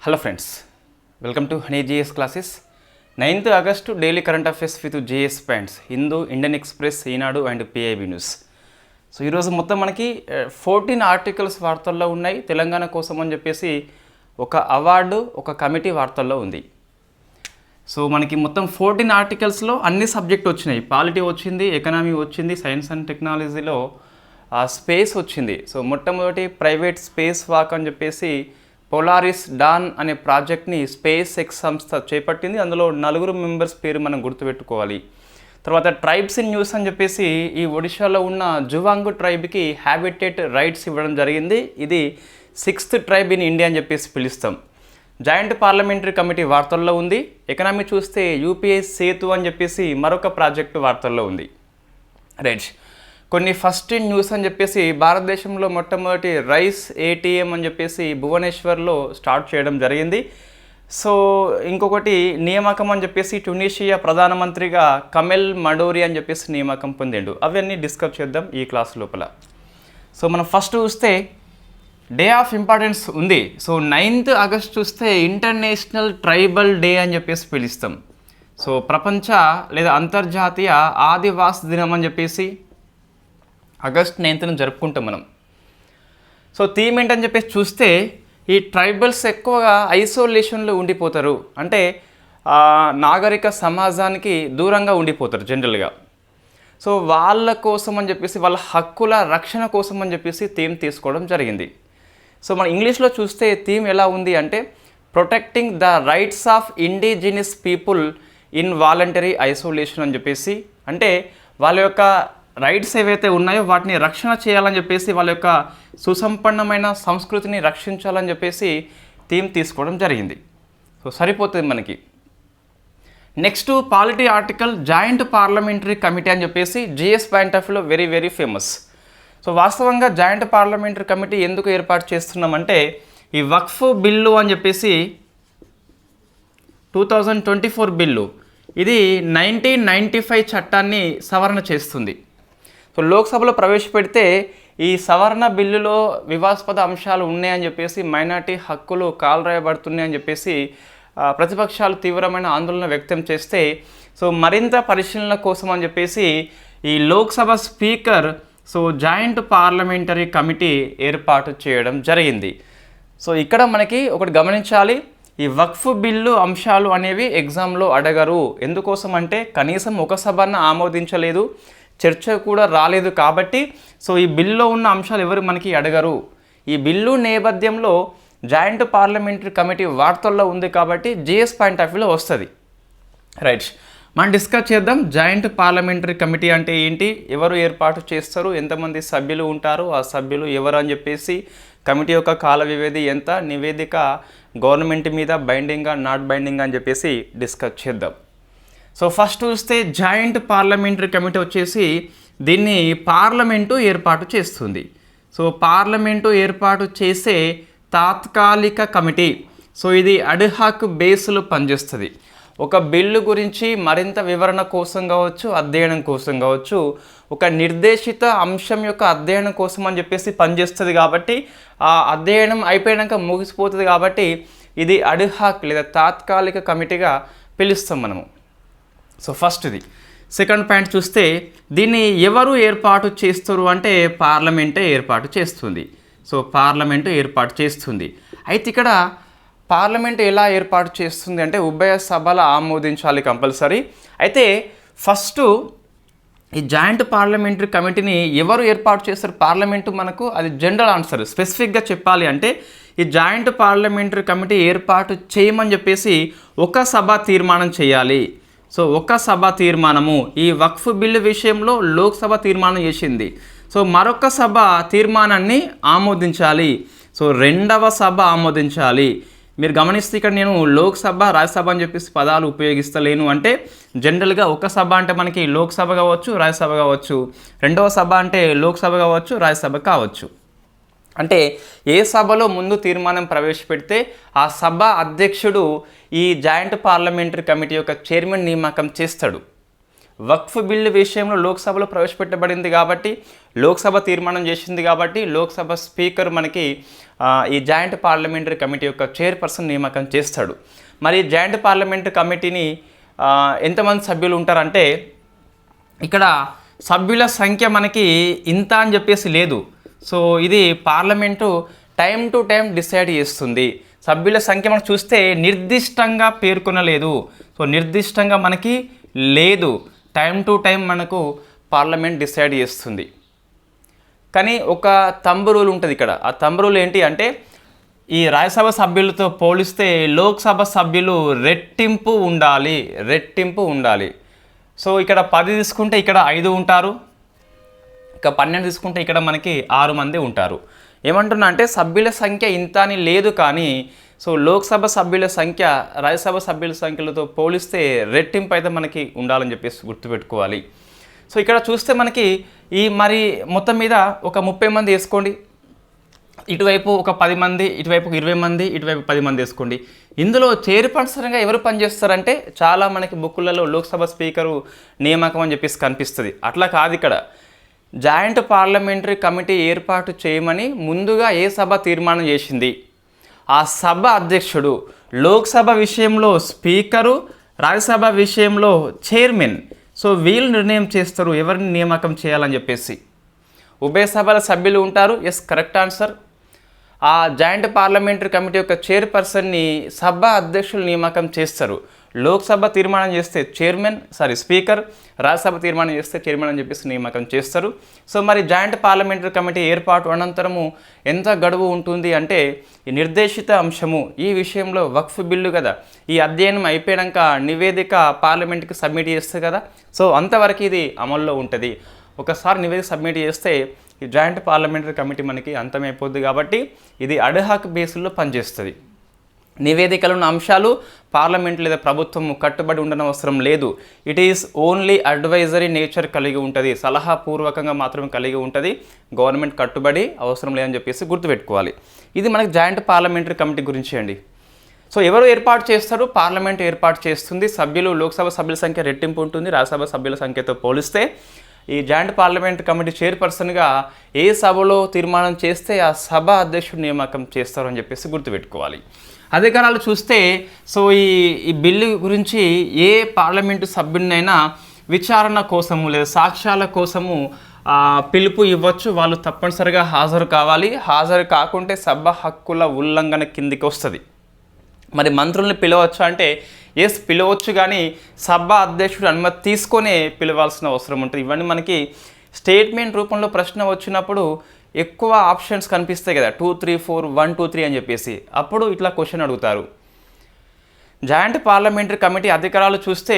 Hello friends, welcome to Honey GS classes. 9th August daily current affairs with GS points, Hindu, Indian Express, Eenadu and PIB news. So ఈరోజు మొత్తం మనకి 14 articles వార్తల్లో ఉన్నాయి. తెలంగాణ కోసం అని చెప్పేసి ఒక అవార్డు, ఒక కమిటీ వార్తల్లో ఉంది. సో మనకి మొత్తం 14 ఆర్టికల్స్లో అన్ని సబ్జెక్ట్ వచ్చినాయి. పాలిటీ వచ్చింది, ఎకనామీ వచ్చింది, సైన్స్ అండ్ టెక్నాలజీలో స్పేస్ వచ్చింది. సో మొట్టమొదటి ప్రైవేట్ స్పేస్ వాక్ అని చెప్పేసి పోలారిస్ డాన్ అనే ప్రాజెక్ట్ని స్పేస్ ఎక్స్ సంస్థ చేపట్టింది. అందులో 4 మెంబర్స్ పేరు మనం గుర్తుపెట్టుకోవాలి. తర్వాత ట్రైబ్స్ ఇన్ న్యూస్ అని చెప్పేసి ఈ ఒడిశాలో ఉన్న జువాంగు ట్రైబ్కి హ్యాబిటేట్ రైట్స్ ఇవ్వడం జరిగింది. ఇది 6th ట్రైబ్ ఇన్ ఇండియా అని చెప్పేసి పిలుస్తాం. జాయింట్ పార్లమెంటరీ కమిటీ వార్తల్లో ఉంది. ఎకనామీ చూస్తే యూపీఐ సేతు అని చెప్పేసి మరొక ప్రాజెక్టు వార్తల్లో ఉంది. రైట్, కొన్ని ఫస్ట్ ఇన్ న్యూస్ అని చెప్పేసి భారతదేశంలో మొట్టమొదటి రైస్ ఏటీఎం అని చెప్పేసి భువనేశ్వర్లో స్టార్ట్ చేయడం జరిగింది. సో ఇంకొకటి నియామకం అని చెప్పేసి ట్యునీషియా ప్రధానమంత్రిగా కమెల్ మడోరి అని చెప్పేసి నియామకం పొందిండు. అవన్నీ డిస్కస్ చేద్దాం ఈ క్లాస్ లోపల. సో మనం ఫస్ట్ చూస్తే డే ఆఫ్ ఇంపార్టెన్స్ ఉంది. సో 9th ఆగస్ట్ చూస్తే ఇంటర్నేషనల్ ట్రైబల్ డే అని చెప్పేసి పిలుస్తాం. సో ప్రపంచ లేదా అంతర్జాతీయ ఆదివాసి దినం అని చెప్పేసి ఆగస్ట్ 9th జరుపుకుంటాం మనం. సో థీమ్ ఏంటని చెప్పేసి చూస్తే ఈ ట్రైబల్స్ ఎక్కువగా ఐసోలేషన్లో ఉండిపోతారు, అంటే నాగరిక సమాజానికి దూరంగా ఉండిపోతారు జనరల్గా. సో వాళ్ళ కోసం అని చెప్పేసి, వాళ్ళ హక్కుల రక్షణ కోసం అని చెప్పేసి థీమ్ తీసుకోవడం జరిగింది. సో మన ఇంగ్లీష్లో చూస్తే థీమ్ ఎలా ఉంది అంటే protecting the rights of indigenous people in voluntary isolation అని చెప్పేసి, అంటే వాళ్ళ యొక్క రైట్స్ ఏవైతే ఉన్నాయో వాటిని రక్షణ చేయాలని చెప్పేసి, వాళ్ళ యొక్క సుసంపన్నమైన సంస్కృతిని రక్షించాలని చెప్పేసి థీమ్ తీసుకోవడం జరిగింది. సో సరిపోతుంది మనకి. Next polity article joint parliamentary committee అని చెప్పేసి జిఎస్ పాయింట్ ఆఫ్ వ్యూలో వెరీ వెరీ ఫేమస్. సో వాస్తవంగా జాయింట్ పార్లమెంటరీ కమిటీ ఎందుకు ఏర్పాటు చేస్తున్నామంటే ఈ వక్ఫ్ బిల్లు అని చెప్పేసి 2024 బిల్లు, ఇది 1995 చట్టాన్ని సవరణ చేస్తుంది. సో లోక్సభలో ప్రవేశపెడితే ఈ సవరణ బిల్లులో వివాదాస్పద అంశాలు ఉన్నాయని చెప్పేసి, మైనార్టీ హక్కులు కాలరాయబడుతున్నాయని చెప్పేసి ప్రతిపక్షాలు తీవ్రమైన ఆందోళన వ్యక్తం చేస్తే, సో మరింత పరిశీలన కోసం అని చెప్పేసి ఈ Lok Sabha speaker so joint parliamentary committee ఏర్పాటు చేయడం జరిగింది. సో ఇక్కడ మనకి ఒకటి గమనించాలి, ఈ వక్ఫ్ బిల్లు అంశాలు అనేవి ఎగ్జామ్లో అడగరు. ఎందుకోసం అంటే కనీసం ఒక సభను ఆమోదించలేదు, చర్చ కూడా రాలేదు కాబట్టి సో ఈ బిల్లులో ఉన్న అంశాలు ఎవరు మనకి అడగరు. ఈ బిల్లు నేపథ్యంలో జాయింట్ పార్లమెంటరీ కమిటీ వార్తల్లో ఉంది కాబట్టి జిఎస్ పాయింట్ ఆఫ్ వ్యూలో వస్తుంది. రైట్, మనం డిస్కస్ చేద్దాం. జాయింట్ పార్లమెంటరీ కమిటీ అంటే ఏంటి, ఎవరు ఏర్పాటు చేస్తారు, ఎంతమంది సభ్యులు ఉంటారు, ఆ సభ్యులు ఎవరు అని చెప్పేసి, కమిటీ యొక్క కాల వ్యవధి ఎంత, నివేదిక గవర్నమెంట్ మీద బైండింగా నాట్ బైండింగ్ అని చెప్పేసి డిస్కస్ చేద్దాం. సో ఫస్ట్ చూస్తే జాయింట్ పార్లమెంటరీ కమిటీ వచ్చేసి దీన్ని పార్లమెంటు ఏర్పాటు చేస్తుంది. సో పార్లమెంటు ఏర్పాటు చేసే తాత్కాలిక కమిటీ. సో ఇది అడ్హాక్ బేస్లో పనిచేస్తుంది. ఒక బిల్లు గురించి మరింత వివరణ కోసం కావచ్చు, అధ్యయనం కోసం కావచ్చు, ఒక నిర్దేశిత అంశం యొక్క అధ్యయనం కోసం అని చెప్పేసి పనిచేస్తుంది. కాబట్టి ఆ అధ్యయనం అయిపోయాక ముగిసిపోతుంది కాబట్టి ఇది అడ్హాక్ లేదా తాత్కాలిక కమిటీగా పిలుస్తాం మనము. సో ఫస్ట్ ఇది. సెకండ్ పాయింట్ చూస్తే దీన్ని ఎవరు ఏర్పాటు చేస్తారు అంటే పార్లమెంటే ఏర్పాటు చేస్తుంది. సో పార్లమెంటు ఏర్పాటు చేస్తుంది. అయితే ఇక్కడ పార్లమెంట్ ఎలా ఏర్పాటు చేస్తుంది అంటే ఉభయ సభలు ఆమోదించాలి కంపల్సరీ. అయితే ఫస్ట్ ఈ జాయింట్ పార్లమెంటరీ కమిటీని ఎవరు ఏర్పాటు చేస్తారు పార్లమెంటు, మనకు అది జనరల్ ఆన్సర్. స్పెసిఫిక్గా చెప్పాలి అంటే ఈ జాయింట్ పార్లమెంటరీ కమిటీ ఏర్పాటు చేయమని చెప్పేసి ఒక సభ తీర్మానం చేయాలి. సో ఒక సభ తీర్మానము, ఈ వక్ఫ్ బిల్లు విషయంలో లోక్సభ తీర్మానం చేసింది. సో మరొక సభ తీర్మానాన్ని ఆమోదించాలి. సో రెండవ సభ ఆమోదించాలి. మీరు గమనిస్తే ఇక్కడ నేను లోక్సభ, రాజ్యసభ అని చెప్పేసి పదాలు ఉపయోగిస్తలేను. అంటే జనరల్గా ఒక సభ అంటే మనకి లోక్సభ కావచ్చు, రాజ్యసభ కావచ్చు, రెండవ సభ అంటే లోక్సభ కావచ్చు, రాజ్యసభ కావచ్చు. అంటే ఏ సభలో ముందు తీర్మానం ప్రవేశపెడితే ఆ సభ అధ్యక్షుడు ఈ జాయింట్ పార్లమెంటరీ కమిటీ యొక్క చైర్మన్ నియామకం చేస్తాడు. వక్ఫ్ బిల్లు విషయంలో లోక్సభలో ప్రవేశపెట్టబడింది కాబట్టి, లోక్సభ తీర్మానం చేసింది కాబట్టి, లోక్సభ స్పీకర్ మనకి ఈ జాయింట్ పార్లమెంటరీ కమిటీ యొక్క చైర్పర్సన్ నియామకం చేస్తాడు. మరి జాయింట్ పార్లమెంటరీ కమిటీని ఎంతమంది సభ్యులు ఉంటారంటే, ఇక్కడ సభ్యుల సంఖ్య మనకి ఇంత అని చెప్పేసి లేదు. సో ఇది parliament time to time decide చేస్తుంది. సభ్యుల సంఖ్య మనం చూస్తే నిర్దిష్టంగా పేర్కొనలేదు. సో నిర్దిష్టంగా మనకి లేదు, టైం టు టైం మనకు పార్లమెంట్ డిసైడ్ చేస్తుంది. కానీ ఒక తంబు రూల్ ఉంటుంది ఇక్కడ. ఆ తంబు రూల్ ఏంటి అంటే, ఈ రాజ్యసభ సభ్యులతో పోలిస్తే లోక్సభ సభ్యులు రెట్టింపు ఉండాలి. సో ఇక్కడ 10 తీసుకుంటే ఇక్కడ 5 ఉంటారు, ఇక 12 తీసుకుంటే ఇక్కడ మనకి 6 మంది ఉంటారు. ఏమంటున్నా అంటే సభ్యుల సంఖ్య ఇంత అని లేదు, కానీ సో లోక్సభ సభ్యుల సంఖ్య రాజ్యసభ సభ్యుల సంఖ్యలతో పోలిస్తే రెట్టింపు అయితే మనకి ఉండాలని చెప్పేసి గుర్తుపెట్టుకోవాలి. సో ఇక్కడ చూస్తే మనకి మరి మొత్తం మీద ఒక 30 మంది వేసుకోండి, ఇటువైపు ఒక 10 మంది, ఇటువైపు 20 మంది, ఇటువైపు 10 మంది వేసుకోండి. ఇందులో చైర్పర్సన్గా ఎవరు పనిచేస్తారంటే, చాలా మనకి బుక్కులలో లోక్సభ స్పీకరు నియామకం అని చెప్పేసి కనిపిస్తుంది. అట్లా కాదు, ఇక్కడ జాయింట్ పార్లమెంటరీ కమిటీ ఏర్పాటు చేయమని ముందుగా ఏ సభ తీర్మానం చేసింది, ఆ సభ అధ్యక్షుడు, లోక్సభ విషయంలో స్పీకరు, రాజ్యసభ విషయంలో చైర్మన్. సో వీళ్ళు నిర్ణయం చేస్తారు ఎవరిని నియామకం చేయాలని చెప్పేసి. ఉభయ సభల సభ్యులు ఉంటారు. Yes, correct answer. ఆ జాయింట్ పార్లమెంటరీ కమిటీ యొక్క చైర్పర్సన్ని సభ అధ్యక్షులు నియామకం చేస్తారు. లోక్సభ తీర్మానం చేస్తే స్పీకర్, రాజ్యసభ తీర్మానం చేస్తే చైర్మన్ అని చెప్పేసి నియామకం చేస్తారు. సో మరి జాయింట్ పార్లమెంటరీ కమిటీ ఏర్పాటు అనంతరము ఎంత గడువు ఉంటుంది అంటే, ఈ నిర్దేశిత అంశము ఈ విషయంలో వక్ఫ్ బిల్లు కదా, ఈ అధ్యయనం అయిపోయాక నివేదిక పార్లమెంట్కి సబ్మిట్ చేస్తే కదా, సో అంతవరకు ఇది అమల్లో ఉంటుంది. ఒకసారి నివేదిక సబ్మిట్ చేస్తే ఈ జాయింట్ పార్లమెంటరీ కమిటీ మనకి అంతమైపోద్ది. కాబట్టి ఇది అడ్హాక్ బేస్లో పనిచేస్తుంది. నివేదికలోని అంశాలు పార్లమెంట్ లేదా ప్రభుత్వం కట్టుబడి ఉండనవసరం లేదు. It is only advisory nature కలిగి ఉంటుంది, సలహాపూర్వకంగా మాత్రమే కలిగి ఉంటుంది. గవర్నమెంట్ కట్టుబడి అవసరం లేదని చెప్పేసి గుర్తుపెట్టుకోవాలి. ఇది మనకి జాయింట్ పార్లమెంటరీ కమిటీ గురించి అండి. సో ఎవరు ఏర్పాటు చేస్తారు? పార్లమెంట్ ఏర్పాటు చేస్తుంది. సభ్యులు, లోక్సభ సభ్యుల సంఖ్య రెట్టింపు ఉంటుంది రాజ్యసభ సభ్యుల సంఖ్యతో పోలిస్తే. ఈ జాయింట్ పార్లమెంట్ కమిటీ చైర్పర్సన్గా ఏ సభలో తీర్మానం చేస్తే ఆ సభ అధ్యక్షుడు నియామకం చేస్తారు అని చెప్పేసి గుర్తుపెట్టుకోవాలి. అధికారాలు చూస్తే, సో ఈ బిల్లు గురించి ఏ పార్లమెంటు సభ్యుడినైనా విచారణ కోసము లేదా సాక్ష్యాల కోసము పిలుపు ఇవ్వచ్చు. వాళ్ళు తప్పనిసరిగా హాజరు కావాలి. హాజరు కాకుంటే సభ హక్కుల ఉల్లంఘన కిందికి వస్తుంది. మరి మంత్రుల్ని పిలవచ్చు అంటే ఎస్, పిలవచ్చు, కానీ సభ అధ్యక్షుడు అనుమతి తీసుకొనే పిలవాల్సిన అవసరం ఉంటుంది. ఇవన్నీ మనకి స్టేట్మెంట్ రూపంలో ప్రశ్న వచ్చినప్పుడు ఎక్కువ ఆప్షన్స్ కనిపిస్తాయి కదా, 2, 3, 4, 1, 2, 3 అని చెప్పేసి, అప్పుడు ఇట్లా క్వశ్చన్ అడుగుతారు. జాయింట్ పార్లమెంటరీ కమిటీ అధికారాలు చూస్తే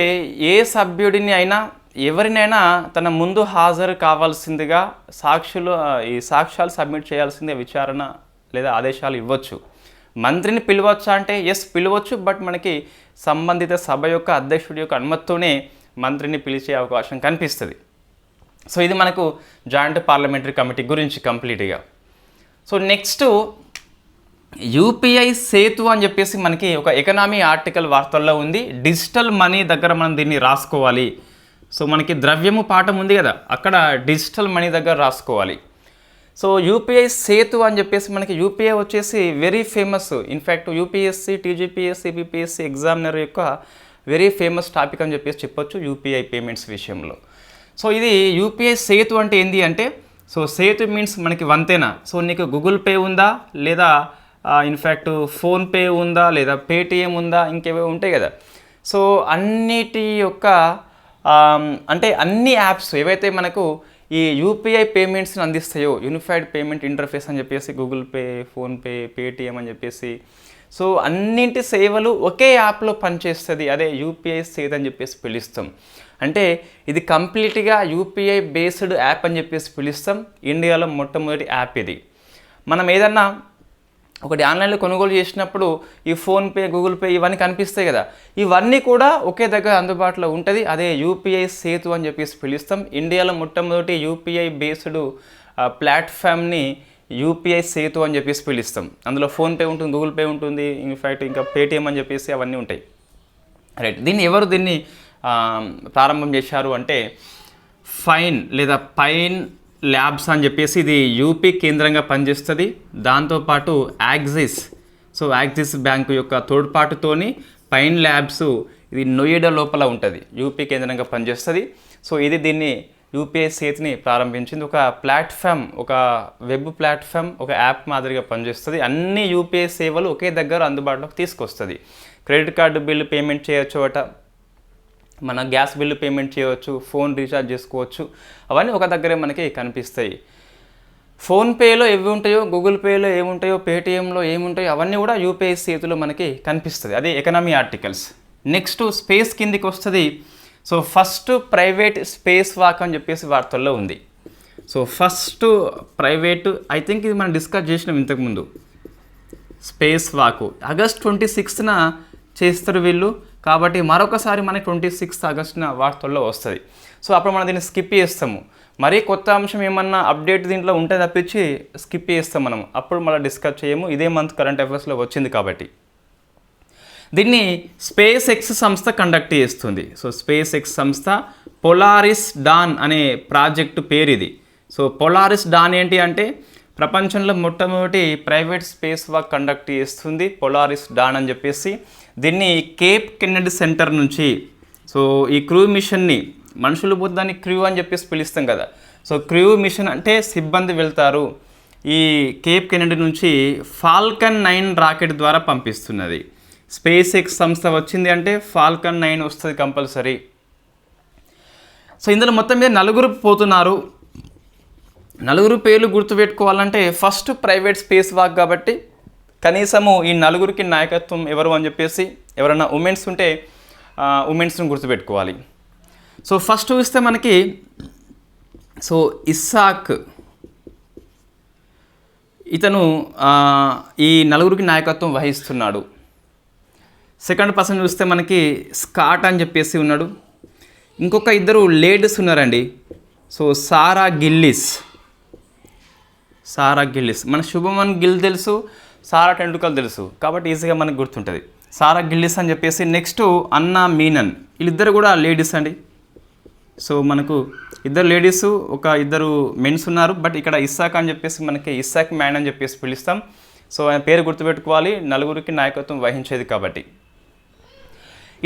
ఏ సభ్యుడిని అయినా ఎవరినైనా తన ముందు హాజరు కావాల్సిందిగా సాక్ష్యాలు సబ్మిట్ చేయాల్సిందే, విచారణ లేదా ఆదేశాలు ఇవ్వచ్చు. మంత్రిని పిలవచ్చా అంటే ఎస్, పిలవచ్చు, బట్ మనకి సంబంధిత సభ యొక్క అధ్యక్షుడి యొక్క అనుమతితోనే మంత్రిని పిలిచే అవకాశం కనిపిస్తుంది. సో ఇది మనకు జాయింట్ పార్లమెంటరీ కమిటీ గురించి కంప్లీట్గా. సో నెక్స్ట్ యూపీఐ సేతు అని చెప్పేసి మనకి ఒక ఎకనామీ ఆర్టికల్ వార్తల్లో ఉంది. డిజిటల్ మనీ దగ్గర మనం దీన్ని రాసుకోవాలి. సో మనకి ద్రవ్యము పాఠం ఉంది కదా, అక్కడ డిజిటల్ మనీ దగ్గర రాసుకోవాలి. సో యూపీఐ సేతు అని చెప్పేసి మనకి యూపీఐ వచ్చేసి very famous. In fact UPSC, TGPSC, BPSC examiner యొక్క వెరీ ఫేమస్ టాపిక్ అని చెప్పేసి చెప్పొచ్చు యూపీఐ పేమెంట్స్ విషయంలో. సో ఇది యూపీఐ సేతు అంటే ఏంటి అంటే, సో సేతు మీన్స్ మనకి వంతెన. సో నీకు గూగుల్ పే ఉందా, లేదా ఇన్ఫ్యాక్ట్ ఫోన్పే ఉందా, లేదా పేటిఎం ఉందా, ఇంకేవో ఉంటాయి కదా. సో అన్నిటి యొక్క అంటే అన్ని యాప్స్ ఏవైతే మనకు ఈ యూపీఐ పేమెంట్స్ని అందిస్తాయో, యూనిఫైడ్ పేమెంట్ ఇంటర్ఫేస్ అని చెప్పేసి గూగుల్ పే, ఫోన్పే, పేటిఎం అని చెప్పేసి, సో అన్నింటి సేవలు ఒకే యాప్లో పనిచేస్తుంది. అదే యూపీఐ సేతు అని చెప్పేసి పిలుస్తాం. అంటే ఇది కంప్లీట్గా యూపీఐ బేస్డ్ యాప్ అని చెప్పేసి పిలుస్తాం. ఇండియాలో మొట్టమొదటి యాప్ ఇది. మనం ఏదన్నా ఒకటి ఆన్లైన్లో కొనుగోలు చేసినప్పుడు ఈ ఫోన్పే, గూగుల్ పే ఇవన్నీ కనిపిస్తాయి కదా, ఇవన్నీ కూడా ఒకే దగ్గర అందుబాటులో ఉంటుంది. అదే యూపీఐ సేతు అని చెప్పేసి పిలుస్తాం. ఇండియాలో మొట్టమొదటి యూపీఐ బేస్డ్ ప్లాట్ఫామ్ని యూపీఐ సేతు అని చెప్పేసి పిలుస్తాం. అందులో ఫోన్పే ఉంటుంది, గూగుల్ పే ఉంటుంది, ఇన్ఫ్యాక్ట్ ఇంకా పేటిఎం అని చెప్పేసి అవన్నీ ఉంటాయి. రైట్. దీన్ని ప్రారంభం చేశారు అంటే ఫైన్ లేదా పైన్ ల్యాబ్స్ అని చెప్పేసి ఇది యూపీ కేంద్రంగా పనిచేస్తుంది. దాంతోపాటు యాక్సిస్ బ్యాంకు యొక్క తోడ్పాటుతోని పైన్ ల్యాబ్స్ ఇది నోయిడా లోపల ఉంటుంది, యూపీ కేంద్రంగా పనిచేస్తుంది. సో ఇది దీన్ని యూపీఐ సేతుని ప్రారంభించింది. ఒక ప్లాట్ఫామ్, ఒక వెబ్ ప్లాట్ఫామ్, ఒక యాప్ మాదిరిగా పనిచేస్తుంది. అన్ని యూపీఐ సేవలు ఒకే దగ్గర అందుబాటులోకి తీసుకొస్తుంది. క్రెడిట్ కార్డు బిల్లు పేమెంట్ చేయొచ్చు అట, మన గ్యాస్ బిల్లు పేమెంట్ చేయవచ్చు, ఫోన్ రీఛార్జ్ చేసుకోవచ్చు, అవన్నీ ఒక దగ్గరే మనకి కనిపిస్తాయి. ఫోన్పేలో ఏవి ఉంటాయో, గూగుల్ పేలో ఏముంటాయో, పేటిఎంలో ఏముంటాయో అవన్నీ కూడా యూపీఐ సేతులో మనకి కనిపిస్తుంది. అది ఎకనామీ ఆర్టికల్స్. నెక్స్ట్ స్పేస్ కిందికి వస్తుంది. So first private space walk అని చెప్పేసి వార్తల్లో ఉంది. So first private, I think ఇది మనం డిస్కస్ చేసినాం ఇంతకుముందు. స్పేస్ వాక్ ఆగస్ట్ 26న చేస్తారు వీళ్ళు, కాబట్టి మరొకసారి మనకి 26 ఆగస్టున వార్తల్లో వస్తుంది. సో అప్పుడు మనం దీన్ని స్కిప్ చేస్తాము. మరీ కొత్త అంశం ఏమన్నా అప్డేట్ దీంట్లో ఉంటే తప్పించి స్కిప్ చేస్తాం మనం, అప్పుడు మళ్ళీ డిస్కస్ చేయము. ఇదే మంత్ కరెంట్ అఫైర్స్లో వచ్చింది కాబట్టి. దీన్ని స్పేస్ ఎక్స్ సంస్థ కండక్ట్ చేస్తుంది. సో స్పేస్ ఎక్స్ సంస్థ పొలారిస్ డాన్ అనే ప్రాజెక్టు పేరు ఇది. సో పొలారిస్ డాన్ ఏంటి అంటే ప్రపంచంలో మొట్టమొదటి ప్రైవేట్ స్పేస్ వాక్ కండక్ట్ చేస్తుంది పొలారిస్ డాన్ అని చెప్పేసి. దీన్ని కేప్ కెన్నెడీ సెంటర్ నుంచి, సో ఈ క్రూ మిషన్ని, మనుషులు పోతే దాన్ని క్రూ అని చెప్పేసి పిలుస్తాం కదా. సో క్రూ మిషన్ అంటే సిబ్బంది వెళ్తారు. ఈ కేప్ కెన్నెడీ నుంచి ఫాల్కన్ 9 రాకెట్ ద్వారా పంపిస్తున్నది. స్పేస్ ఎక్స్ సంస్థ వచ్చింది అంటే ఫాల్కన్ 9 వస్తుంది కంపల్సరీ. సో ఇందులో మొత్తం మీద 4 పోతున్నారు. 4 పేర్లు గుర్తుపెట్టుకోవాలంటే ఫస్ట్ ప్రైవేట్ స్పేస్ వాక్ కాబట్టి కనీసము ఈ 4కి నాయకత్వం ఎవరు అని చెప్పేసి, ఎవరైనా ఉమెన్స్ ఉంటే ఉమెన్స్ని గుర్తుపెట్టుకోవాలి. సో ఫస్ట్ చూస్తే మనకి సో ఇస్సాక్, ఇతను ఈ 4కి నాయకత్వం వహిస్తున్నాడు. సెకండ్ పర్సన్ చూస్తే మనకి స్కాట్ అని చెప్పేసి ఉన్నాడు. ఇంకొక 2 లేడీస్ ఉన్నారండి. సో సారా గిల్లిస్, మన శుభమన్ గిల్ తెలుసు, సారా టెండూల్కర్ తెలుసు, కాబట్టి ఈజీగా మనకు గుర్తుంటుంది. సారా గిల్లిస్ అని చెప్పేసి. నెక్స్ట్ అన్నా మీనన్, వీళ్ళిద్దరు కూడా లేడీస్ అండి. సో మనకు 2 లేడీస్, ఒక 2 మెన్స్ ఉన్నారు. బట్ ఇక్కడ ఇస్సాక్ అని చెప్పేసి మనకి ఇస్సాక్ మ్యాన్ అని చెప్పేసి పిలుస్తాం. సో ఆయన పేరు గుర్తుపెట్టుకోవాలి, 4కి నాయకత్వం వహించేది కాబట్టి.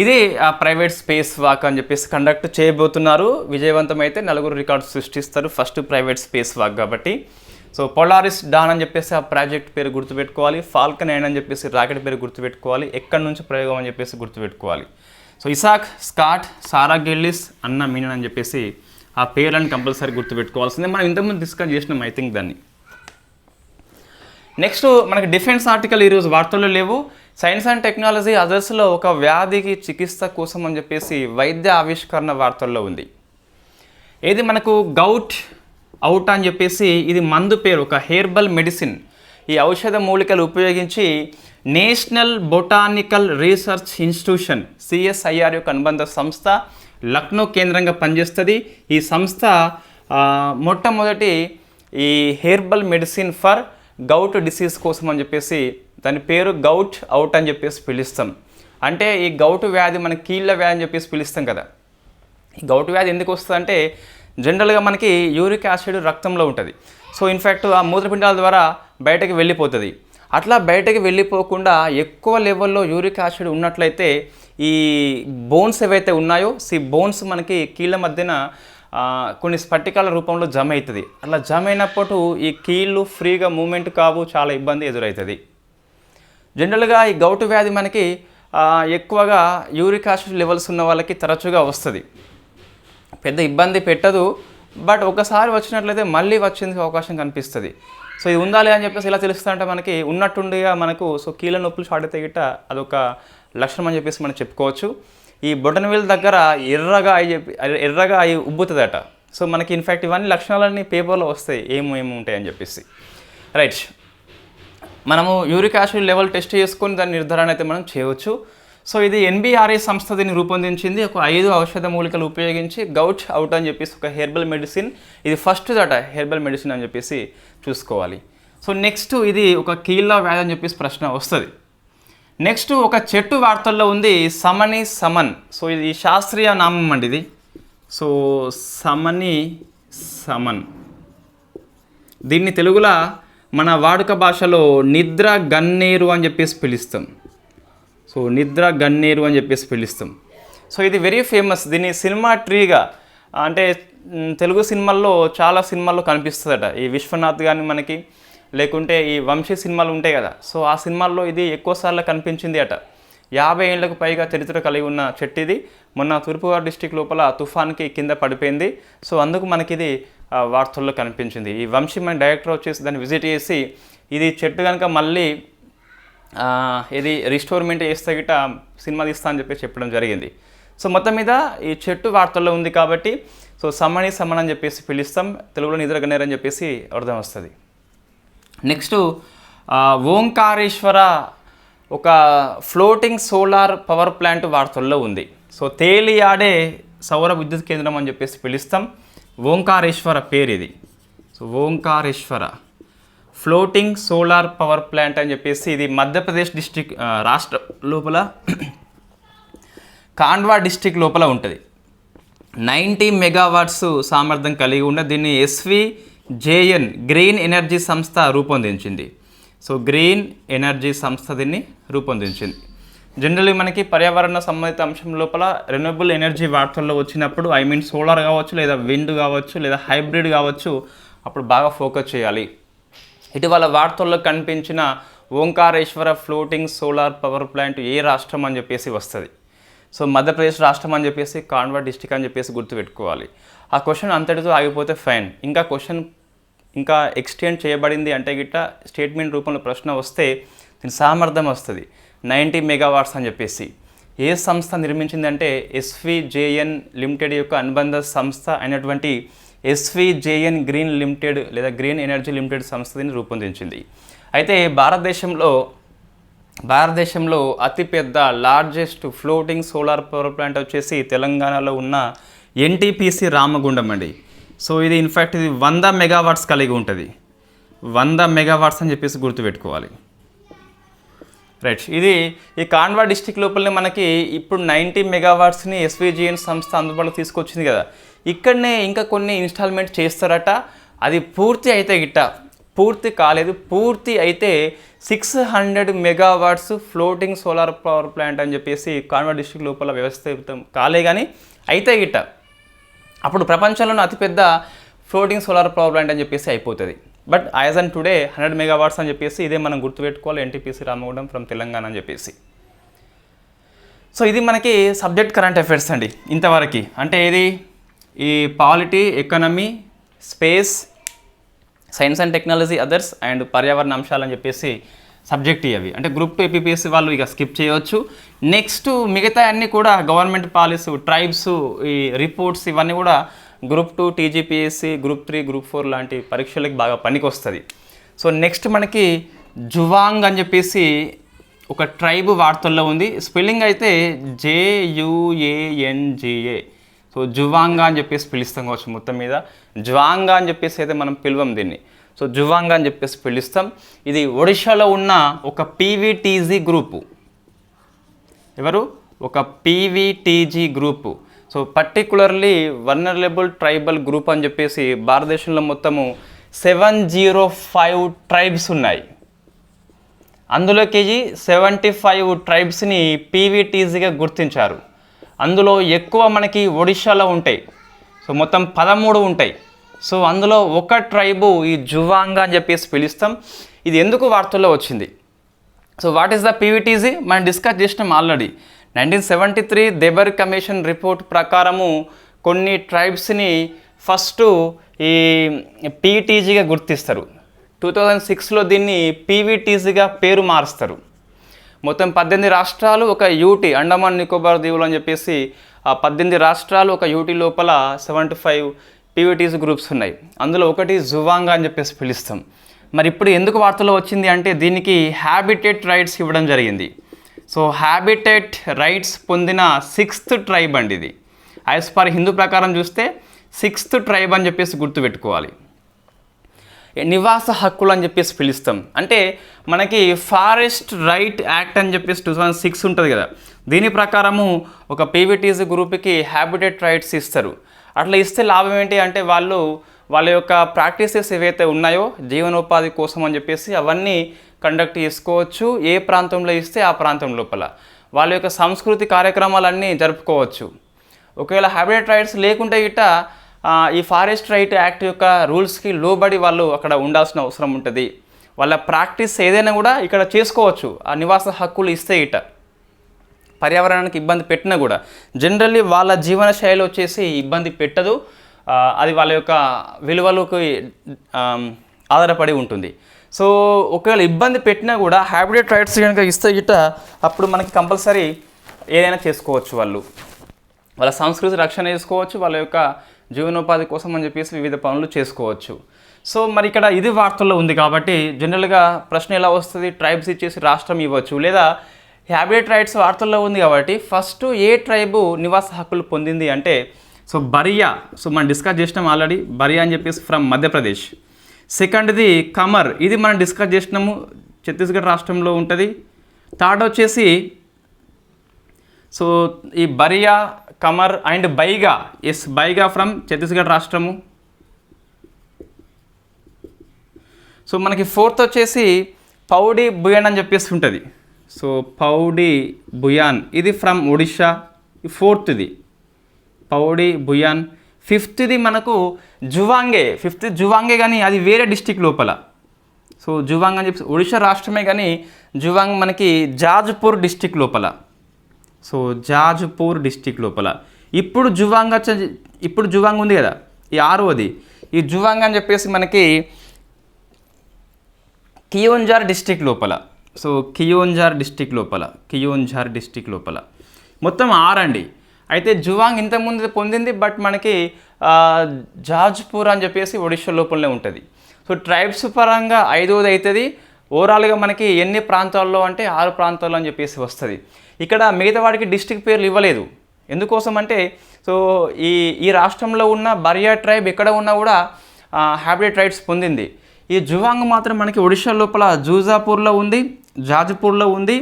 ఇది ఆ ప్రైవేట్ స్పేస్ వాక్ అని చెప్పేసి కండక్ట్ చేయబోతున్నారు. విజయవంతమైతే 4 రికార్డు సృష్టిస్తారు ఫస్ట్ ప్రైవేట్ స్పేస్ వాక్ కాబట్టి. సో పొలారిస్ డాన్ అని చెప్పేసి ఆ ప్రాజెక్ట్ పేరు గుర్తుపెట్టుకోవాలి. ఫాల్కన్ 9 అని చెప్పేసి రాకెట్ పేరు గుర్తుపెట్టుకోవాలి. ఎక్కడి నుంచి ప్రయోగం అని చెప్పేసి గుర్తుపెట్టుకోవాలి. సో ఇసాక్, స్కాట్, సారా గిల్లిస్, అన్నా మీనన్ అని చెప్పేసి ఆ పేర్లను కంపల్సరీ గుర్తుపెట్టుకోవాల్సిందే. మనం ఇంతకుముందు డిస్కస్ చేసినాం ఐ థింక్ దాన్ని. నెక్స్ట్ మనకి డిఫెన్స్ ఆర్టికల్ ఈరోజు వార్తల్లో లేవు. సైన్స్ అండ్ టెక్నాలజీ అదర్స్లో ఒక వ్యాధికి చికిత్స కోసం అని చెప్పేసి వైద్య ఆవిష్కరణ వార్తల్లో ఉంది. ఏది మనకు గౌట్ అవుట్ అని చెప్పేసి ఇది మందు పేరు, ఒక హెర్బల్ మెడిసిన్. ఈ ఔషధ మూలికలు ఉపయోగించి national botanical research institution CSIR యొక్క అనుబంధ సంస్థ లక్నో కేంద్రంగా పనిచేస్తుంది. ఈ సంస్థ మొట్టమొదటి ఈ herbal medicine for gout disease కోసం అని చెప్పేసి దాని పేరు గౌట్ అవుట్ అని చెప్పేసి పిలుస్తాం. అంటే ఈ గౌట్ వ్యాధి మన కీళ్ళ వ్యాధి అని చెప్పేసి పిలుస్తాం కదా. ఈ గౌట్ వ్యాధి ఎందుకు వస్తుందంటే జనరల్గా మనకి యూరిక్ యాసిడ్ రక్తంలో ఉంటుంది. సో ఇన్ఫ్యాక్ట్ ఆ మూత్రపిండాల ద్వారా బయటకి వెళ్ళిపోతుంది. అట్లా బయటకి వెళ్ళిపోకుండా ఎక్కువ లెవెల్లో యూరిక్ యాసిడ్ ఉన్నట్లయితే ఈ బోన్స్ ఏవైతే ఉన్నాయో ఈ బోన్స్ మనకి కీళ్ళ మధ్యన కొన్ని స్ఫటికాల రూపంలో జమ అవుతుంది. అట్లా జమ అయినప్పుడు ఈ కీళ్ళు ఫ్రీగా మూమెంట్ కావు, చాలా ఇబ్బంది ఎదురవుతుంది. జనరల్గా ఈ గౌటు వ్యాధి మనకి ఎక్కువగా యూరిక్ యాసిడ్ లెవెల్స్ ఉన్న వాళ్ళకి తరచుగా వస్తుంది. పెద్ద ఇబ్బంది పెట్టదు, బట్ ఒకసారి వచ్చినట్లయితే మళ్ళీ వచ్చేందుకు అవకాశం కనిపిస్తుంది. సో ఇది ఉండాలి అని చెప్పేసి ఇలా తెలుస్తా అంటే మనకి ఉన్నట్టుండిగా మనకు సో కీళ్ళ నొప్పులు స్టార్ట్ అయితే గిట్ట అదొక లక్షణం అని చెప్పేసి మనం చెప్పుకోవచ్చు. ఈ బొటనవేలు దగ్గర ఎర్రగా అయి ఉబ్బుతుందట. సో మనకి ఇన్ఫ్యాక్ట్ ఇవన్నీ లక్షణాలన్నీ పేపర్లో వస్తాయి ఏమేమి ఉంటాయని చెప్పేసి. రైట్, మనము యూరిక్ యాసిడ్ లెవెల్ టెస్ట్ చేసుకొని దాని నిర్ధారణ అయితే మనం చేయవచ్చు. సో ఇది ఎన్బిఆర్ఐ సంస్థ దీన్ని రూపొందించింది. ఒక 5 ఔషధ మూలికలు ఉపయోగించి గౌట్ అవుట్ అని చెప్పేసి ఒక హెర్బల్ మెడిసిన్. ఇది ఫస్ట్ దట హెర్బల్ మెడిసిన్ అని చెప్పేసి చూసుకోవాలి. సో నెక్స్ట్ ఇది ఒక కీళ్ళ వ్యాధి అని చెప్పేసి ప్రశ్న వస్తుంది. నెక్స్ట్ ఒక చెట్టు వార్తల్లో ఉంది సమని సమన్. సో ఇది శాస్త్రీయ నామం అండి ఇది. సో సమని సమన్, దీన్ని తెలుగులో మన వాడుక భాషలో నిద్ర గన్నేరు అని చెప్పేసి పిలుస్తాం. సో నిద్ర గన్నేరు అని చెప్పేసి పిలుస్తాం. సో ఇది వెరీ ఫేమస్. దీన్ని సినిమా ట్రీగా అంటే తెలుగు సినిమాల్లో చాలా సినిమాల్లో కనిపిస్తుందట. ఈ విశ్వనాథ్ కానీ మనకి, లేకుంటే ఈ వంశీ సినిమాలు ఉంటాయి కదా, సో ఆ సినిమాల్లో ఇది ఎక్కువసార్లు కనిపించింది అట. 50 ఏళ్లకు పైగా చరిత్ర కలిగి ఉన్న చెట్టు ఇది. మొన్న తూర్పుగోదావరి డిస్టిక్ లోపల తుఫాన్కి కింద పడిపోయింది. సో అందుకు మనకి ఇది వార్తల్లో కనిపించింది. ఈ వంశీ మన డైరెక్టర్ వచ్చేసి దాన్ని విజిట్ చేసి ఇది చెట్టు కనుక మళ్ళీ ఇది రిస్టోర్మెంట్ చేస్తే గిట్ట సినిమా తీస్తా అని చెప్పేసి చెప్పడం జరిగింది. సో మొత్తం మీద ఈ చెట్టు వార్తల్లో ఉంది కాబట్టి సో సమని సమన్ అని చెప్పేసి పిలుస్తాం. తెలుగులో నిద్ర గన్నేరు అని చెప్పేసి అర్థం వస్తుంది. నెక్స్ట్ ఓంకారేశ్వర ఒక ఫ్లోటింగ్ సోలార్ పవర్ ప్లాంట్ వార్తల్లో ఉంది. సో తేలియాడే సౌర విద్యుత్ కేంద్రం అని చెప్పేసి పిలుస్తాం. ఓంకారేశ్వర పేరు ఇది. So Omkareshwara floating solar power plant అని చెప్పేసి ఇది మధ్యప్రదేశ్ డిస్టిక్ రాష్ట్ర లోపల కాండ్వా డిస్టిక్ లోపల ఉంటుంది. 90 మెగావాట్స్ సామర్థ్యం కలిగి ఉన్న దీన్ని SVJN గ్రీన్ ఎనర్జీ సంస్థ రూపొందించింది. సో గ్రీన్ ఎనర్జీ సంస్థ దీన్ని రూపొందించింది. జనరల్లీ మనకి పర్యావరణ సంబంధిత అంశం లోపల రెన్యూవబుల్ ఎనర్జీ వార్తల్లో వచ్చినప్పుడు సోలార్ కావచ్చు, లేదా విండ్ కావచ్చు, లేదా హైబ్రిడ్ కావచ్చు, అప్పుడు బాగా ఫోకస్ చేయాలి. ఇటీవల వార్తల్లో కనిపించిన Omkareshwar floating solar power plant ఏ రాష్ట్రం అని చెప్పేసి వస్తుంది. సో మధ్యప్రదేశ్ రాష్ట్రం అని చెప్పేసి కాండ్వా డిస్టిక్ అని చెప్పేసి గుర్తుపెట్టుకోవాలి. ఆ క్వశ్చన్ అంతటితో ఆగిపోతే ఫైన్. ఇంకా క్వశ్చన్ ఇంకా ఎక్స్టెండ్ చేయబడింది అంటే గిట్ట స్టేట్మెంట్ రూపంలో ప్రశ్న వస్తే దీని సామర్థ్యం వస్తుంది 90 మెగావాట్స్ అని చెప్పేసి. ఏ సంస్థ నిర్మించింది అంటే SVJN లిమిటెడ్ యొక్క అనుబంధ సంస్థ అయినటువంటి SVJN గ్రీన్ లిమిటెడ్ లేదా గ్రీన్ ఎనర్జీ లిమిటెడ్ సంస్థ దీన్ని రూపొందించింది. అయితే భారతదేశంలో అతిపెద్ద largest floating solar power plant వచ్చేసి తెలంగాణలో ఉన్న NTPC రామగుండం అండి. సో ఇది ఇన్ఫ్యాక్ట్ ఇది 100 మెగావాట్స్ కలిగి ఉంటుంది. 100 మెగావాట్స్ అని చెప్పేసి గుర్తుపెట్టుకోవాలి. రైట్, ఇది ఈ కాండ్వా డిస్టిక్ లోపలనే మనకి ఇప్పుడు 90 మెగావాట్స్ని SVJN సంస్థ అందుబాటులో తీసుకొచ్చింది కదా, ఇక్కడనే ఇంకా కొన్ని ఇన్స్టాల్మెంట్ చేస్తారట. అది పూర్తి అయితే గిట్ట పూర్తి కాలేదు. పూర్తి అయితే 600 megawatts floating solar power plant అని చెప్పేసి కాండ్వా డిస్ట్రిక్ట్ లోపల వ్యవస్థితం కాలే కానీ అయితే గిట్ట అప్పుడు ప్రపంచంలోనే అతిపెద్ద ఫ్లోటింగ్ సోలార్ పవర్ ప్లాంట్ అని చెప్పేసి అయిపోతుంది. But as and today 100 megawatts అని చెప్పేసి ఇదే మనం గుర్తుపెట్టుకోవాలి. NTPC రామగుండం ఫ్రమ్ తెలంగాణ అని చెప్పేసి. సో ఇది మనకి సబ్జెక్ట్ కరెంట్ అఫైర్స్ అండి ఇంతవరకు. అంటే ఇది ఈ polity, economy, space, science and technology, others and పర్యావరణ అంశాలు అని చెప్పేసి సబ్జెక్ట్ అవి. అంటే గ్రూప్ 2 APPSC వాళ్ళు ఇక స్కిప్ చేయవచ్చు. నెక్స్ట్ మిగతా అన్నీ కూడా గవర్నమెంట్ పాలసీ, ట్రైబ్స్, ఈ రిపోర్ట్స్ ఇవన్నీ కూడా గ్రూప్ 2 TGPSC, గ్రూప్ 3, గ్రూప్ 4 లాంటి పరీక్షలకు బాగా పనికి వస్తుంది. సో నెక్స్ట్ మనకి జువాంగ్ అని చెప్పేసి ఒక ట్రైబ్ వార్తల్లో ఉంది. స్పెల్లింగ్ అయితే JUANGA. సో జువాంగా అని చెప్పేసి పిలుస్తాం కావచ్చు. మొత్తం మీద జ్వాంగా అని చెప్పేసి అయితే మనం పిలవం దీన్ని. సో జువాంగా అని చెప్పేసి పిలుస్తాం. ఇది ఒడిశాలో ఉన్న ఒక PVTG గ్రూపు. ఎవరు? ఒక PVTG group. So particularly vulnerable tribal group అని చెప్పేసి భారతదేశంలో మొత్తము 705 ట్రైబ్స్ ఉన్నాయి. అందులోకి 75 ట్రైబ్స్ని PVTGగా గుర్తించారు. అందులో ఎక్కువ మనకి ఒడిశాలో ఉంటాయి. సో మొత్తం 13 ఉంటాయి. సో అందులో ఒక ట్రైబు ఈ జువాంగా అని చెప్పేసి పిలుస్తాం. ఇది ఎందుకు వార్తల్లో వచ్చింది? So what is the PVTG? మనం డిస్కస్ చేసినాం ఆల్రెడీ. 1973 దెబర్ కమిషన్ రిపోర్ట్ ప్రకారము కొన్ని ట్రైబ్స్ని ఫస్ట్ ఈ PTGగా గుర్తిస్తారు. 2006లో దీన్ని PVTGగా పేరు మారుస్తారు. మొత్తం 18 రాష్ట్రాలు, ఒక UT అండమాన్ నికోబార్ దీవులు అని చెప్పేసి 18 రాష్ట్రాలు, ఒక UT లోపల 75 PVTG గ్రూప్స్ ఉన్నాయి. అందులో ఒకటి జువాంగా అని చెప్పేసి పిలుస్తాం. మరి ఇప్పుడు ఎందుకు వార్తలో వచ్చింది అంటే దీనికి హ్యాబిటేట్ రైట్స్ ఇవ్వడం జరిగింది. సో హ్యాబిటేట్ రైట్స్ పొందిన 6th ట్రైబ్ అండి ఇది. యాజ్ పర్ హిందూ ప్రకారం చూస్తే 6th ట్రైబ్ అని చెప్పేసి గుర్తుపెట్టుకోవాలి. నివాస హక్కులు అని చెప్పేసి పిలుస్తాం. అంటే మనకి ఫారెస్ట్ రైట్ యాక్ట్ అని చెప్పేసి 2006 ఉంటుంది కదా, దీని ప్రకారము ఒక పీవీటీసీ గ్రూప్కి హ్యాబిటేట్ రైట్స్ ఇస్తారు. అట్లా ఇస్తే లాభం ఏంటి అంటే వాళ్ళ యొక్క ప్రాక్టీసెస్ ఏవైతే ఉన్నాయో జీవనోపాధి కోసం అని చెప్పేసి అవన్నీ కండక్ట్ చేసుకోవచ్చు. ఏ ప్రాంతంలో ఇస్తే ఆ ప్రాంతం లోపల వాళ్ళ యొక్క సంస్కృతి కార్యక్రమాలన్నీ జరుపుకోవచ్చు. ఒకవేళ హ్యాబిటేట్ రైట్స్ లేకుంటే గిట్ట ఈ ఫారెస్ట్ రైట్ యాక్ట్ యొక్క రూల్స్కి లోబడి వాళ్ళు అక్కడ ఉండాల్సిన అవసరం ఉంటుంది. వాళ్ళ ప్రాక్టీస్ ఏదైనా కూడా ఇక్కడ చేసుకోవచ్చు ఆ నివాస హక్కులు ఇస్తే గిట్ట. పర్యావరణానికి ఇబ్బంది పెట్టినా కూడా జనరల్లీ వాళ్ళ జీవన శైలి వచ్చేసి ఇబ్బంది పెట్టదు. అది వాళ్ళ యొక్క విలువలకు ఆధారపడి ఉంటుంది. సో ఒకవేళ ఇబ్బంది పెట్టినా కూడా హ్యాబిటేట్ రైట్స్ కనుక ఇస్తే గిట్ట అప్పుడు మనకి కంపల్సరీ ఏదైనా చేసుకోవచ్చు. వాళ్ళ సంస్కృతి రక్షణ చేసుకోవచ్చు, వాళ్ళ యొక్క జీవనోపాధి కోసం అని చెప్పేసి వివిధ పనులు చేసుకోవచ్చు. సో మరి ఇక్కడ ఇది వార్తల్లో ఉంది కాబట్టి జనరల్గా ప్రశ్న ఎలా వస్తుంది, ట్రైబ్స్ ఇచ్చేసి రాష్ట్రం ఇవ్వచ్చు, లేదా హ్యాబిటేట్ రైట్స్ వార్తల్లో ఉంది కాబట్టి ఫస్ట్ ఏ ట్రైబు నివాస హక్కులు పొందింది అంటే సో బరియా. సో మనం డిస్కస్ చేసినాం ఆల్రెడీ, బరియా అని చెప్పేసి ఫ్రమ్ మధ్యప్రదేశ్. సెకండ్ది కమర్, ఇది మనం డిస్కస్ చేసినాము, ఛత్తీస్గఢ్ రాష్ట్రంలో ఉంటుంది. థర్డ్ వచ్చేసి సో ఈ బరియా, కమర్ అండ్ బైగా, బైగా ఫ్రమ్ ఛత్తీస్గఢ్ రాష్ట్రము. సో మనకి ఫోర్త్ వచ్చేసి పౌడి బుయాన్ అని చెప్పేసి ఉంటుంది. సో పౌడి బుయాన్ ఇది ఫ్రమ్ ఒడిషా, ఫోర్త్ది పౌడి బుయాన్. ఫిఫ్త్ది మనకు జువాంగే, జువాంగే కానీ అది వేరే డిస్టిక్ లోపల. సో జువాంగ్ అని చెప్పి ఒడిషా రాష్ట్రమే కానీ జువాంగ్ మనకి జాజ్పూర్ డిస్టిక్ లోపల. సో జాజ్పూర్ డిస్టిక్ లోపల ఇప్పుడు జువాంగ్ ఉంది కదా, ఈ ఆరోది. ఈ జువాంగ్ అని చెప్పేసి మనకి కియోంఝార్ డిస్టిక్ లోపల. సో కియోంఝార్ డిస్టిక్ లోపల మొత్తం 6 అండి. అయితే జువాంగ్ ఇంతకుముందు పొందింది, బట్ మనకి జాజ్పూర్ అని చెప్పేసి ఒడిషా లోపలనే ఉంటుంది. సో ట్రైబ్స్ పరంగా 5వది అవుతుంది. ఓవరాల్గా మనకి ఎన్ని ప్రాంతాల్లో అంటే 6 ప్రాంతాల్లో అని చెప్పేసి వస్తుంది. ఇక్కడ మిగతా వాడికి డిస్టిక్ పేర్లు ఇవ్వలేదు. ఎందుకోసం అంటే సో ఈ రాష్ట్రంలో ఉన్న బరియా ట్రైబ్ ఎక్కడ ఉన్నా కూడా హ్యాబిటేట్ రైట్స్ పొందింది. ఈ జువాంగ్ మాత్రం మనకి ఒడిషా లోపల జూజాపూర్లో ఉంది, జాజ్పూర్లో ఉంది,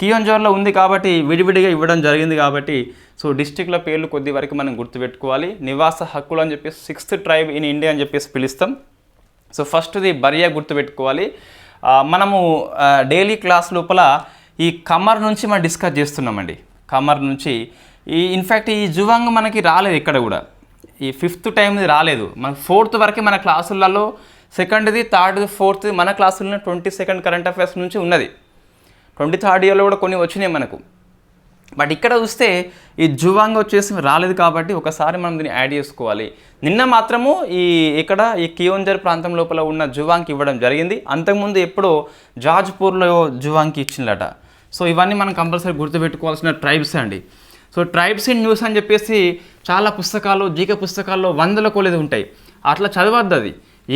కియోంఝార్లో ఉంది కాబట్టి విడివిడిగా ఇవ్వడం జరిగింది. కాబట్టి సో డిస్టిక్ల పేర్లు కొద్ది వరకు మనం గుర్తుపెట్టుకోవాలి. నివాస హక్కులు అని చెప్పేసి 6th ట్రైబ్ ఇన్ ఇండియా అని చెప్పేసి పిలుస్తాం. సో ఫస్ట్ది బరియా గుర్తుపెట్టుకోవాలి. మనము డైలీ క్లాస్ లోపల ఈ కమర్ నుంచి మనం డిస్కస్ చేస్తున్నామండి. కమర్ నుంచి ఇన్ఫ్యాక్ట్ ఈ జువాంగ్ మనకి రాలేదు ఇక్కడ కూడా, ఈ 5th టైంది రాలేదు. మన 4th వరకే మన క్లాసులలో, 2nd, 3rd, 4th మన క్లాసుల్లో 22nd కరెంట్ అఫైర్స్ నుంచి ఉన్నది. 23rd ఇయర్లో కూడా కొన్ని వచ్చినాయి మనకు. బట్ ఇక్కడ చూస్తే ఈ జువాంగ్ వచ్చేసి రాలేదు కాబట్టి ఒకసారి మనం దీన్ని యాడ్ చేసుకోవాలి. నిన్న మాత్రము ఈ కియోంఝార్ ప్రాంతం లోపల ఉన్న జువాంగ్కి ఇవ్వడం జరిగింది. అంతకుముందు ఎప్పుడో జాజ్పూర్లో జువాంగ్కి ఇచ్చిందట. సో ఇవన్నీ మనం కంపల్సరీ గుర్తుపెట్టుకోవాల్సిన ట్రైబ్స్ అండి. సో ట్రైబ్స్ ఇన్ న్యూస్ అని చెప్పేసి చాలా పుస్తకాలు, జీకే పుస్తకాల్లో 100ల కొలది ఉంటాయి. అట్లా చదవద్దు. అది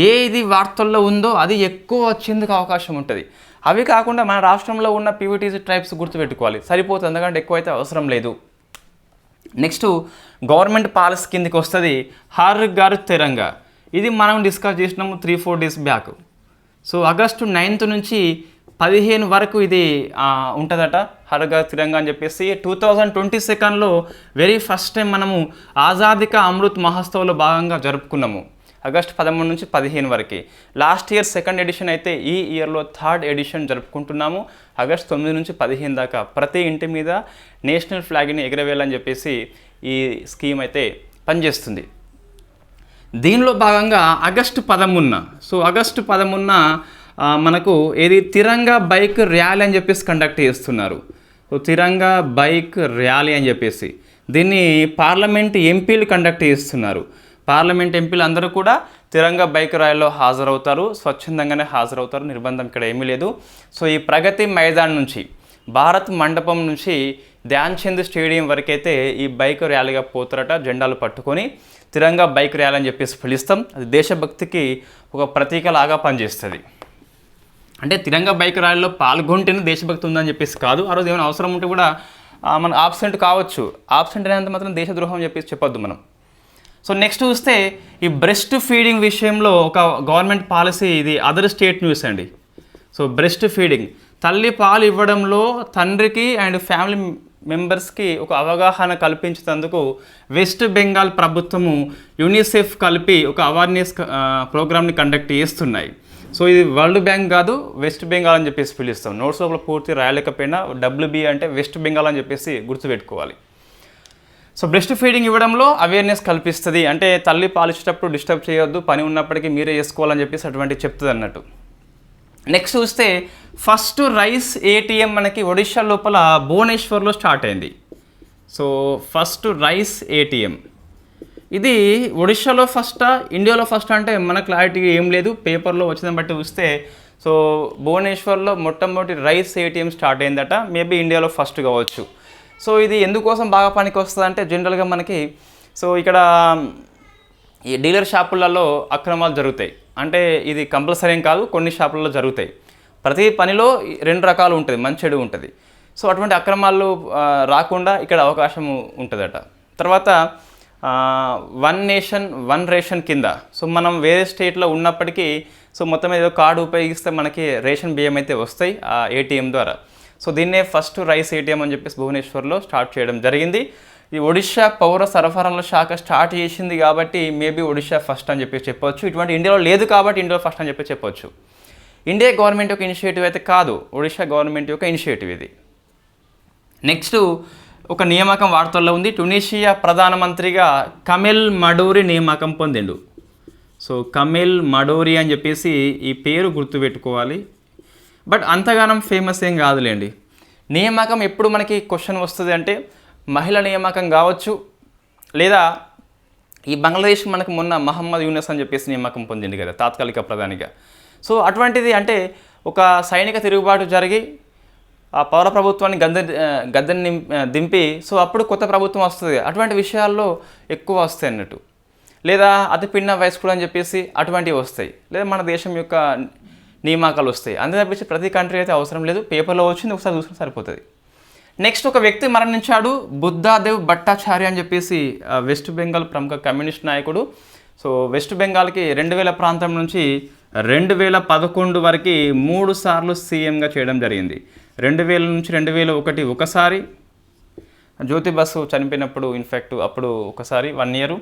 ఏది వార్తల్లో ఉందో అది ఎక్కువ వచ్చేందుకు అవకాశం ఉంటుంది. అవి కాకుండా మన రాష్ట్రంలో ఉన్న పీవీటీసీ ట్రైబ్స్ గుర్తుపెట్టుకోవాలి, సరిపోతుంది. ఎందుకంటే ఎక్కువైతే అవసరం లేదు. నెక్స్ట్ గవర్నమెంట్ పాలసీ కిందకి వస్తుంది హర్ ఘర్ తిరంగా. ఇది మనం డిస్కస్ చేసినాము 3-4 days back. So August 9th నుంచి 15 వరకు ఇది ఉంటుందట హర్ ఘర్ తిరంగా అని చెప్పేసి. 2022లో వెరీ ఫస్ట్ టైం మనము ఆజాదీ కా అమృత్ మహోత్సవ్లో భాగంగా జరుపుకున్నాము. ఆగస్టు 13 నుంచి 15 వరకు. లాస్ట్ ఇయర్ 2nd ఎడిషన్ అయితే ఈ ఇయర్లో 3rd ఎడిషన్ జరుపుకుంటున్నాము. ఆగస్టు 9 నుంచి 15 దాకా ప్రతి ఇంటి మీద నేషనల్ ఫ్లాగ్ని ఎగరవేయాలని చెప్పేసి ఈ స్కీమ్ అయితే పనిచేస్తుంది. దీనిలో భాగంగా ఆగస్టు 13, సో ఆగస్టు 13 మనకు ఏది తిరంగా బైక్ ర్యాలీ అని చెప్పేసి కండక్ట్ చేస్తున్నారు. సో తిరంగా బైక్ ర్యాలీ అని చెప్పేసి దీన్ని పార్లమెంట్ ఎంపీలు కండక్ట్ చేస్తున్నారు. పార్లమెంట్ ఎంపీలు అందరూ కూడా తిరంగా బైక్ ర్యాలీలో హాజరవుతారు, స్వచ్ఛందంగానే హాజరవుతారు, నిర్బంధం ఇక్కడ ఏమీ లేదు. సో ఈ ప్రగతి మైదాన్ నుంచి, భారత్ మండపం నుంచి ధ్యాన్ చంద్ స్టేడియం వరకైతే ఈ బైక్ ర్యాలీగా పోతారట, జెండాలు పట్టుకొని. తిరంగా బైక్ ర్యాలీ అని చెప్పేసి పిలుస్తాం. అది దేశభక్తికి ఒక ప్రతీకలాగా పనిచేస్తుంది. అంటే తిరంగా బైక్ ర్యాలీలో పాల్గొంటేనే దేశభక్తి ఉందని చెప్పేసి కాదు. ఆ రోజు ఏమైనా అవసరం ఉంటే కూడా మనం ఆబ్సెంట్ కావచ్చు. ఆబ్సెంట్ అయినంత మాత్రం దేశద్రోహం అని చెప్పేసి చెప్పొద్దు మనం. సో నెక్స్ట్ చూస్తే ఈ బ్రెస్ట్ ఫీడింగ్ విషయంలో ఒక గవర్నమెంట్ పాలసీ, ఇది అదర్ స్టేట్ న్యూస్ అండి. సో బ్రెస్ట్ ఫీడింగ్, తల్లి పాలు ఇవ్వడంలో తండ్రికి అండ్ ఫ్యామిలీ మెంబర్స్కి ఒక అవగాహన కల్పించేందుకు వెస్ట్ బెంగాల్ ప్రభుత్వము యూనిసెఫ్ కలిపి ఒక అవేర్నెస్ ప్రోగ్రామ్ని కండక్ట్ చేస్తున్నాయి. సో ఇది వరల్డ్ బ్యాంక్ కాదు, వెస్ట్ బెంగాల్ అని చెప్పేసి పిలుస్తాం. నోట్స్ లోపల పూర్తి రాయలేకపోయినా WB అంటే వెస్ట్ బెంగాల్ అని చెప్పేసి గుర్తుపెట్టుకోవాలి. సో బ్రెస్ట్ ఫీడింగ్ ఇవ్వడంలో అవేర్నెస్ కల్పిస్తుంది, అంటే తల్లి పాలిచ్చేటప్పుడు డిస్టర్బ్ చేయొద్దు, పని ఉన్నప్పటికీ మీరే చేసుకోవాలని చెప్పేసి అటువంటి చెప్తుంది అన్నట్టు. నెక్స్ట్ చూస్తే ఫస్ట్ రైస్ ATM మనకి ఒడిషా లోపల భువనేశ్వర్లో స్టార్ట్ అయింది. సో ఫస్ట్ రైస్ ATM ఇది ఒడిషాలో ఫస్టా ఇండియాలో ఫస్ట్ అంటే మన క్లారిటీ ఏం లేదు, పేపర్లో వచ్చిందని బట్టి చూస్తే సో భువనేశ్వర్లో మొట్టమొదటి రైస్ ATM స్టార్ట్ అయిందట, మేబీ ఇండియాలో ఫస్ట్ కావచ్చు. సో ఇది ఎందుకోసం బాగా పనికి వస్తుంది అంటే జనరల్గా మనకి సో ఇక్కడ ఈ డీలర్ షాపులలో అక్రమాలు జరుగుతాయి, అంటే ఇది కంపల్సరీ ఏం కాదు, కొన్ని షాపులలో జరుగుతాయి. ప్రతి పనిలో 2 రకాలు ఉంటుంది, మంచి చెడు ఉంటుంది. సో అటువంటి అక్రమాలు రాకుండా ఇక్కడ అవకాశం ఉంటుందట. తర్వాత 1 నేషన్ 1 రేషన్ కింద, సో మనం వేరే స్టేట్లో ఉన్నప్పటికీ సో మొత్తం ఏదో కార్డు ఉపయోగిస్తే మనకి రేషన్ బియ్యం అయితే వస్తాయి ఆ ATM ద్వారా. సో దీన్నే ఫస్ట్ రైస్ ATM అని చెప్పేసి భువనేశ్వర్లో స్టార్ట్ చేయడం జరిగింది. ఈ ఒడిషా పౌర సరఫరాల శాఖ స్టార్ట్ చేసింది కాబట్టి మేబీ ఒడిషా ఫస్ట్ అని చెప్పి చెప్పవచ్చు. ఇటువంటి ఇండియాలో లేదు కాబట్టి ఇండియాలో ఫస్ట్ అని చెప్పి చెప్పవచ్చు. ఇండియా గవర్నమెంట్ యొక్క ఇనిషియేటివ్ అయితే కాదు, ఒడిషా గవర్నమెంట్ యొక్క ఇనిషియేటివ్ ఇది. నెక్స్ట్ ఒక నియామకం వార్తల్లో ఉంది. ట్యునీషియా ప్రధానమంత్రిగా కమెల్ మడోరి నియామకం పొందిండు. సో కమెల్ మడోరి అని చెప్పేసి ఈ పేరు గుర్తుపెట్టుకోవాలి, బట్ అంతగానం ఫేమస్ ఏం కాదులేండి. నియామకం ఎప్పుడు మనకి క్వశ్చన్ వస్తుంది అంటే మహిళా నియామకం కావచ్చు, లేదా ఈ బంగ్లాదేశ్ మనకు మొన్న మహమ్మద్ యూనస్ అని చెప్పేసి నియామకం పొందింది కదా తాత్కాలిక ప్రధానిగా. సో అటువంటిది అంటే ఒక సైనిక తిరుగుబాటు జరిగి ఆ పౌర ప్రభుత్వాన్ని గద్దెని దింపి సో అప్పుడు కొత్త ప్రభుత్వం వస్తుంది, అటువంటి విషయాల్లో ఎక్కువ వస్తాయి అన్నట్టు. లేదా అతి పిన్న వయస్కుడు అని చెప్పేసి అటువంటివి వస్తాయి, లేదా మన దేశం యొక్క నియామకాలు వస్తాయి. అంతే తప్పించి ప్రతి కంట్రీ అయితే అవసరం లేదు, పేపర్లో వచ్చింది ఒకసారి చూసుకుని సరిపోతుంది. నెక్స్ట్ ఒక వ్యక్తి మరణించాడు, బుద్ధాదేవ్ భట్టాచార్య అని చెప్పేసి వెస్ట్ బెంగాల్ ప్రముఖ కమ్యూనిస్ట్ నాయకుడు. సో వెస్ట్ బెంగాల్కి 2000 ప్రాంతం నుంచి 2011 వరకు 3 సార్లు సీఎంగా చేయడం జరిగింది. 2000 నుంచి 2001 ఒకసారి, జ్యోతి బసు చనిపోయినప్పుడు ఇన్ఫ్యాక్ట్ అప్పుడు ఒకసారి 1 ఇయర్,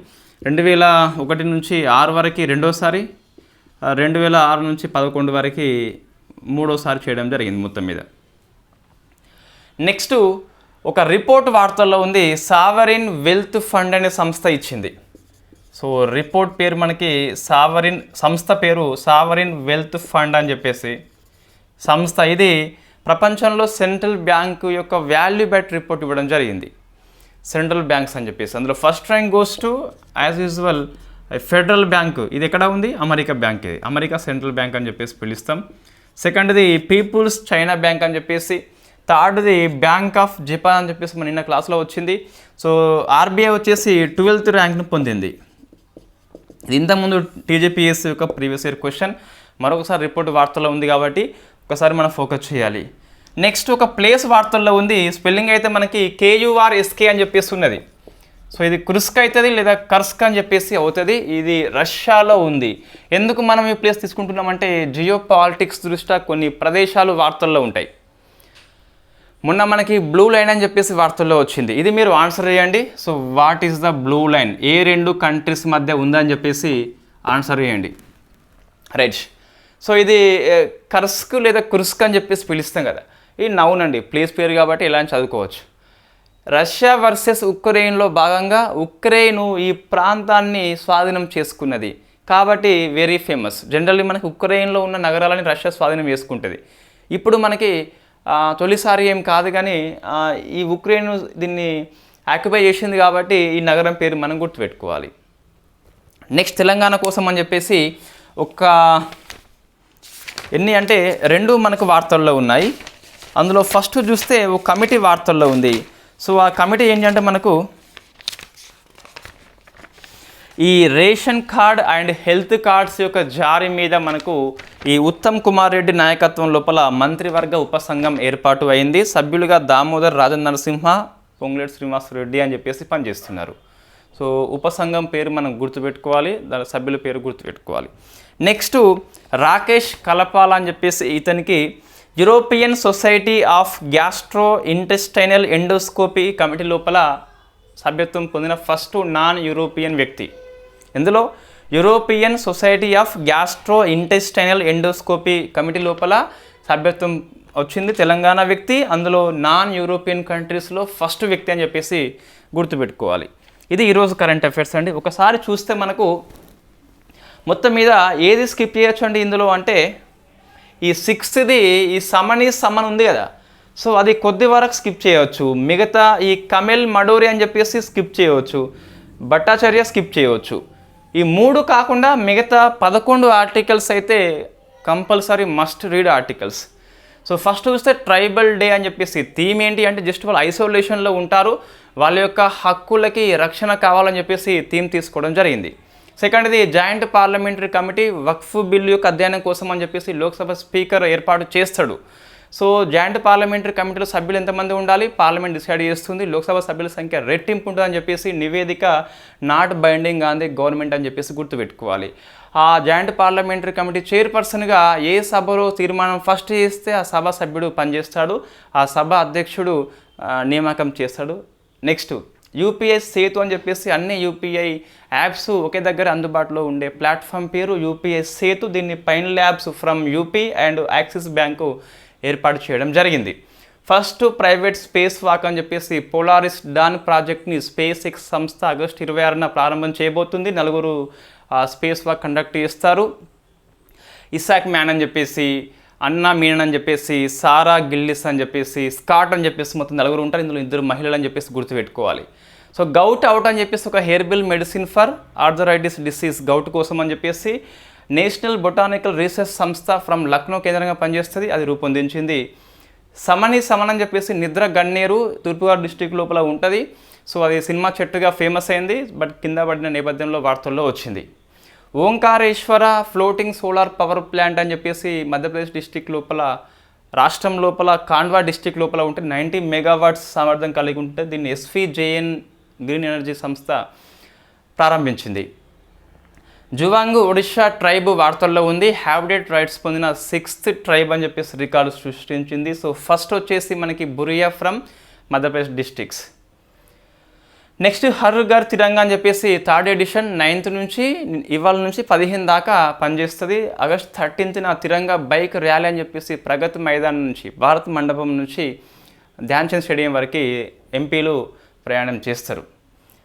2001 నుంచి 6 వరకు రెండోసారి, 2006 నుంచి 11 వరకు మూడోసారి చేయడం జరిగింది మొత్తం మీద. నెక్స్ట్ ఒక రిపోర్ట్ వార్తల్లో ఉంది, సావరిన్ వెల్త్ ఫండ్ అనే సంస్థ ఇచ్చింది. సో రిపోర్ట్ పేరు మనకి సంస్థ పేరు సావరిన్ వెల్త్ ఫండ్ అని చెప్పేసి సంస్థ. ఇది ప్రపంచంలో సెంట్రల్ బ్యాంకు యొక్క వాల్యూ బెట్ రిపోర్ట్ ఇవ్వడం జరిగింది, సెంట్రల్ బ్యాంక్స్ అని చెప్పేసి. అందులో first rank goes to as usual federal bank, ఇది ఎక్కడ ఉంది, అమెరికా బ్యాంక్, ఇది అమెరికా సెంట్రల్ బ్యాంక్ అని చెప్పేసి పిలుస్తాం. సెకండ్ది పీపుల్స్ చైనా బ్యాంక్ అని చెప్పేసి. థర్డ్ది బ్యాంక్ ఆఫ్ జపాన్ అని చెప్పేసి మన నిన్న క్లాస్లో వచ్చింది. సో RBI వచ్చేసి 12th ర్యాంక్ను పొందింది. ఇది ఇంతకుముందు TJPS యొక్క ప్రీవియస్ ఇయర్ క్వశ్చన్, మరొకసారి రిపోర్ట్ వార్తల్లో ఉంది కాబట్టి ఒకసారి మనం ఫోకస్ చేయాలి. నెక్స్ట్ ఒక ప్లేస్ వార్తల్లో ఉంది, స్పెల్లింగ్ అయితే మనకి KURSK అని చెప్పేసి ఉన్నది. సో ఇది కుర్స్క్ అవుతుంది లేదా కర్స్క్ అని చెప్పేసి అవుతుంది. ఇది రష్యాలో ఉంది. ఎందుకు మనం ఈ ప్లేస్ తీసుకుంటున్నామంటే జియో పాలిటిక్స్ దృష్ట్యా కొన్ని ప్రదేశాలు వార్తల్లో ఉంటాయి. మొన్న మనకి బ్లూ లైన్ అని చెప్పేసి వార్తల్లో వచ్చింది, ఇది మీరు ఆన్సర్ చేయండి. So what is the blue line, A 2 countries మధ్య ఉందని చెప్పేసి ఆన్సర్ చేయండి. రైట్. సో ఇది కర్స్క్ లేదా కుర్స్క్ అని చెప్పేసి పిలుస్తాం కదా, ఇది నౌన్ అండి, ప్లేస్ పేరు కాబట్టి ఇలా చదువుకోవచ్చు. రష్యా వర్సెస్ ఉక్రెయిన్లో భాగంగా ఉక్రెయిన్ ఈ ప్రాంతాన్ని స్వాధీనం చేసుకున్నది కాబట్టి వెరీ ఫేమస్. జనరల్లీ మనకి ఉక్రెయిన్లో ఉన్న నగరాలని రష్యా స్వాధీనం చేసుకుంటుంది. ఇప్పుడు మనకి తొలిసారి ఏం కాదు కానీ ఈ ఉక్రెయిన్ దీన్ని ఆక్యుపై చేసింది కాబట్టి ఈ నగరం పేరు మనం గుర్తుపెట్టుకోవాలి. నెక్స్ట్ తెలంగాణ కోసం అని చెప్పేసి ఎన్ని అంటే 2 మనకు వార్తల్లో ఉన్నాయి. అందులో ఫస్ట్ చూస్తే ఒక కమిటీ వార్తల్లో ఉంది. సో ఆ కమిటీ ఏంటంటే మనకు ఈ ration card and health cards యొక్క జారీ మీద మనకు ఈ ఉత్తమ్ కుమార్ రెడ్డి నాయకత్వం లోపల మంత్రివర్గ ఉపసంఘం ఏర్పాటు అయింది. సభ్యులుగా దామోదర్ రాజనరసింహ, పొంగులేటి శ్రీనివాస్ రెడ్డి అని చెప్పేసి పనిచేస్తున్నారు. సో ఉపసంఘం పేరు మనం గుర్తుపెట్టుకోవాలి, దాని సభ్యుల పేరు గుర్తుపెట్టుకోవాలి. నెక్స్ట్ రాకేష్ కలపాల అని చెప్పేసి ఇతనికి European society of gastro intestinal endoscopy committee లోపల సభ్యత్వం పొందిన ఫస్ట్ నాన్ యూరోపియన్ వ్యక్తి. ఇందులో European society of gastro intestinal endoscopy committee లోపల సభ్యత్వం వచ్చింది తెలంగాణ వ్యక్తి. అందులో నాన్ యూరోపియన్ కంట్రీస్లో ఫస్ట్ వ్యక్తి అని చెప్పేసి గుర్తుపెట్టుకోవాలి. ఇది ఈరోజు కరెంట్ అఫైర్స్ అండి. ఒకసారి చూస్తే మనకు మొత్తం మీద ఏది స్కిప్ చేయొచ్చు అండి ఇందులో అంటే ఈ 6th ఈ సమన్ ఉంది కదా, సో అది కొద్ది వరకు స్కిప్ చేయవచ్చు. మిగతా ఈ కమెల్ మడోరి అని చెప్పేసి స్కిప్ చేయవచ్చు, భట్టాచార్య స్కిప్ చేయవచ్చు. ఈ 3 కాకుండా మిగతా 11 ఆర్టికల్స్ అయితే compulsory must read articles. So first చూస్తే ట్రైబల్ డే అని చెప్పేసి థీమ్ ఏంటి అంటే జస్ట్ వాళ్ళు ఐసోలేషన్లో ఉంటారు, వాళ్ళ యొక్క హక్కులకి రక్షణ కావాలని చెప్పేసి థీమ్ తీసుకోవడం జరిగింది. సెకండ్ది జాయింట్ పార్లమెంటరీ కమిటీ వక్ఫ్ బిల్లు యొక్క అధ్యయనం కోసం అని చెప్పేసి లోక్సభ స్పీకర్ ఏర్పాటు చేస్తాడు. సో జాయింట్ పార్లమెంటరీ కమిటీలో సభ్యులు ఎంతమంది ఉండాలి పార్లమెంట్ డిసైడ్ చేస్తుంది. లోక్సభ సభ్యుల సంఖ్య రెట్టింపు ఉంటుందని చెప్పేసి నివేదిక not binding on the government అని చెప్పేసి గుర్తుపెట్టుకోవాలి. ఆ జాయింట్ పార్లమెంటరీ కమిటీ చైర్పర్సన్గా ఏ సభలో తీర్మానం ఫస్ట్ చేస్తే ఆ సభ సభ్యుడు పనిచేస్తాడు, ఆ సభ అధ్యక్షుడు నియామకం చేస్తాడు. నెక్స్ట్ యూపీఐ సేతు అని చెప్పేసి అన్ని యూపీఐ యాప్స్ ఒకే దగ్గర అందుబాటులో ఉండే ప్లాట్ఫామ్ పేరు యూపీఐ సేతు. దీన్ని pine labs from UP and axis bank ఏర్పాటు చేయడం జరిగింది. ఫస్ట్ ప్రైవేట్ స్పేస్ వాక్ అని చెప్పేసి పోలారిస్ డాన్ ప్రాజెక్ట్ని స్పేస్ ఎక్స్ సంస్థ ఆగస్టు 26న ప్రారంభం చేయబోతుంది. 4 స్పేస్ వాక్ కండక్ట్ చేస్తారు. ఇసాక్ మ్యాన్ అని చెప్పేసి, అన్నా మీనన్ అని చెప్పేసి, సారా గిల్లిస్ అని చెప్పేసి, స్కాట్ అని చెప్పేసి మొత్తం 4 ఉంటారు. ఇందులో 2 మహిళలు అని చెప్పేసి గుర్తుపెట్టుకోవాలి. సో గౌట్ అవుట్ అని చెప్పేసి ఒక herbal medicine for arthritis disease, gout కోసం అని చెప్పేసి నేషనల్ బొటానికల్ రీసెర్చ్ సంస్థ ఫ్రమ్ లక్నో కేంద్రంగా పనిచేస్తుంది, అది రూపొందించింది. సమన్ అని చెప్పేసి నిద్ర గన్నేరు తూర్పుగోదావరి డిస్టిక్ లోపల ఉంటుంది. సో అది సినిమా చెట్టుగా ఫేమస్ అయింది, బట్ కింద పడిన నేపథ్యంలో వార్తల్లో వచ్చింది. Omkareshwara floating solar power plant అని చెప్పేసి మధ్యప్రదేశ్ డిస్టిక్ లోపల, రాష్ట్రం లోపల కాండ్వా డిస్టిక్ లోపల ఉంటే 90 మెగావాట్స్ సామర్థ్యం కలిగి ఉంటే దీన్ని SVJN గ్రీన్ ఎనర్జీ సంస్థ ప్రారంభించింది. జువాంగ్ ఒడిషా ట్రైబ్ వార్తల్లో ఉంది. హ్యాబిటేట్ రైట్స్ పొందిన 6th ట్రైబ్ అని చెప్పేసి రికార్డు సృష్టించింది. సో ఫస్ట్ వచ్చేసి మనకి బురియా from Madhya Pradesh districts. Next Har Ghar Tiranga అని చెప్పేసి 3rd ఎడిషన్ 9th నుంచి ఇవాళ నుంచి 15 దాకా పనిచేస్తుంది. ఆగస్ట్ 13న తిరంగా బైక్ ర్యాలీ అని చెప్పేసి ప్రగతి మైదానం నుంచి, భారత్ మండపం నుంచి ధ్యాన్ చంద్ స్టేడియం వరకు ఎంపీలు ప్రయాణం చేస్తారు.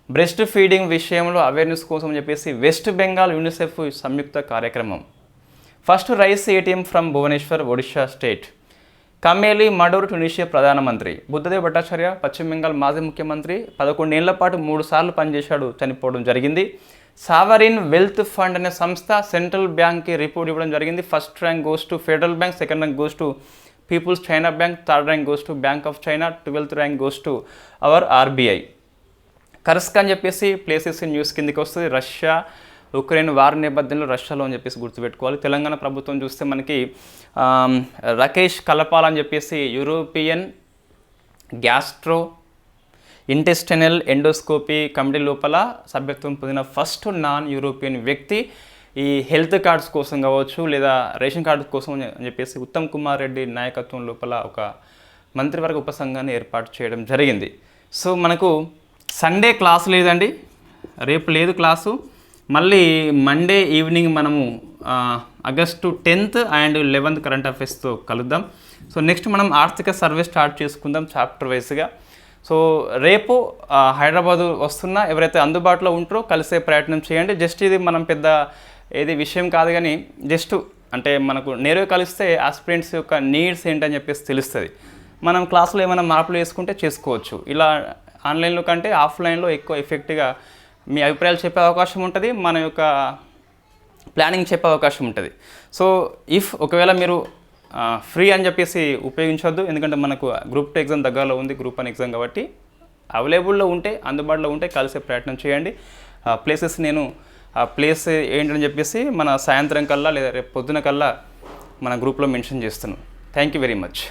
బ్రెస్ట్ ఫీడింగ్ విషయంలో అవేర్నెస్ కోసం చెప్పేసి వెస్ట్ బెంగాల్ యూనిసెఫ్ సంయుక్త కార్యక్రమం. First rice ATM from Bhubaneswar Odisha state. Kamel Madouri Tunisia ప్రధానమంత్రి. బుద్ధదేవ్ భట్టాచార్య పశ్చిమ బెంగాల్ మాజీ ముఖ్యమంత్రి, 11 ఏళ్ల పాటు 3 సార్లు పనిచేశాడు, చనిపోవడం జరిగింది. సావరిన్ వెల్త్ ఫండ్ అనే సంస్థ సెంట్రల్ బ్యాంక్కి రిపోర్ట్ ఇవ్వడం జరిగింది. First rank goes to Federal Bank, second rank goes to People's China Bank, third rank goes to Bank of China, 12th rank goes to our RBI. కర్స్క్ అని చెప్పేసి places news కిందకి వస్తుంది. రష్యా ఉక్రెయిన్ వార్ నేపథ్యంలో రష్యాలో అని చెప్పేసి గుర్తుపెట్టుకోవాలి. తెలంగాణ ప్రభుత్వం చూస్తే మనకి రాకేష్ కలపాల అని చెప్పేసి European gastro intestinal endoscopy committee లోపల సభ్యత్వం పొందిన ఫస్ట్ నాన్ యూరోపియన్ వ్యక్తి. ఈ హెల్త్ కార్డ్స్ కోసం కావచ్చు లేదా రేషన్ కార్డు కోసం అని చెప్పేసి ఉత్తమ్ కుమార్ రెడ్డి నాయకత్వం లోపల ఒక మంత్రివర్గ ఉపసంఘాన్ని ఏర్పాటు చేయడం జరిగింది. సో మనకు సండే క్లాస్ లేదండి, రేపు లేదు క్లాసు. మళ్ళీ మండే ఈవినింగ్ మనము August 10th and 11th current అఫైర్స్తో కలుద్దాం. సో నెక్స్ట్ మనం ఆర్థిక సర్వే స్టార్ట్ చేసుకుందాం చాప్టర్ వైస్గా. సో రేపు హైదరాబాదు వస్తున్నా ఎవరైతే అందుబాటులో ఉంటారో కలిసే ప్రయత్నం చేయండి. జస్ట్ ఇది మనం పెద్ద ఏది విషయం కాదు, కానీ జస్ట్ అంటే మనకు నేరుగా కలిస్తే ఆస్పిరెంట్స్ యొక్క నీడ్స్ ఏంటని చెప్పేసి తెలుస్తుంది. మనం క్లాసులో ఏమైనా మార్పులు వేసుకుంటే చేసుకోవచ్చు. ఇలా ఆన్లైన్లో కంటే ఆఫ్లైన్లో ఎక్కువ ఎఫెక్ట్గా మీ అభిప్రాయాలు చెప్పే అవకాశం ఉంటుంది, మన యొక్క ప్లానింగ్ చెప్పే అవకాశం ఉంటుంది. సో ఒకవేళ మీరు ఫ్రీ అని చెప్పేసి ఉపయోగించవద్దు, ఎందుకంటే మనకు గ్రూప్ 2 ఎగ్జామ్ దగ్గరలో ఉంది, గ్రూప్ 1 ఎగ్జామ్ కాబట్టి అవైలబుల్లో ఉంటే అందుబాటులో ఉంటే కలిసే ప్రయత్నం చేయండి. ప్లేసెస్ నేను ప్లేస్ ఏంటని చెప్పేసి మన సాయంత్రం కల్లా లేదా రేపు పొద్దున కల్లా మన గ్రూప్లో మెన్షన్ చేస్తున్నాను. Thank you very much.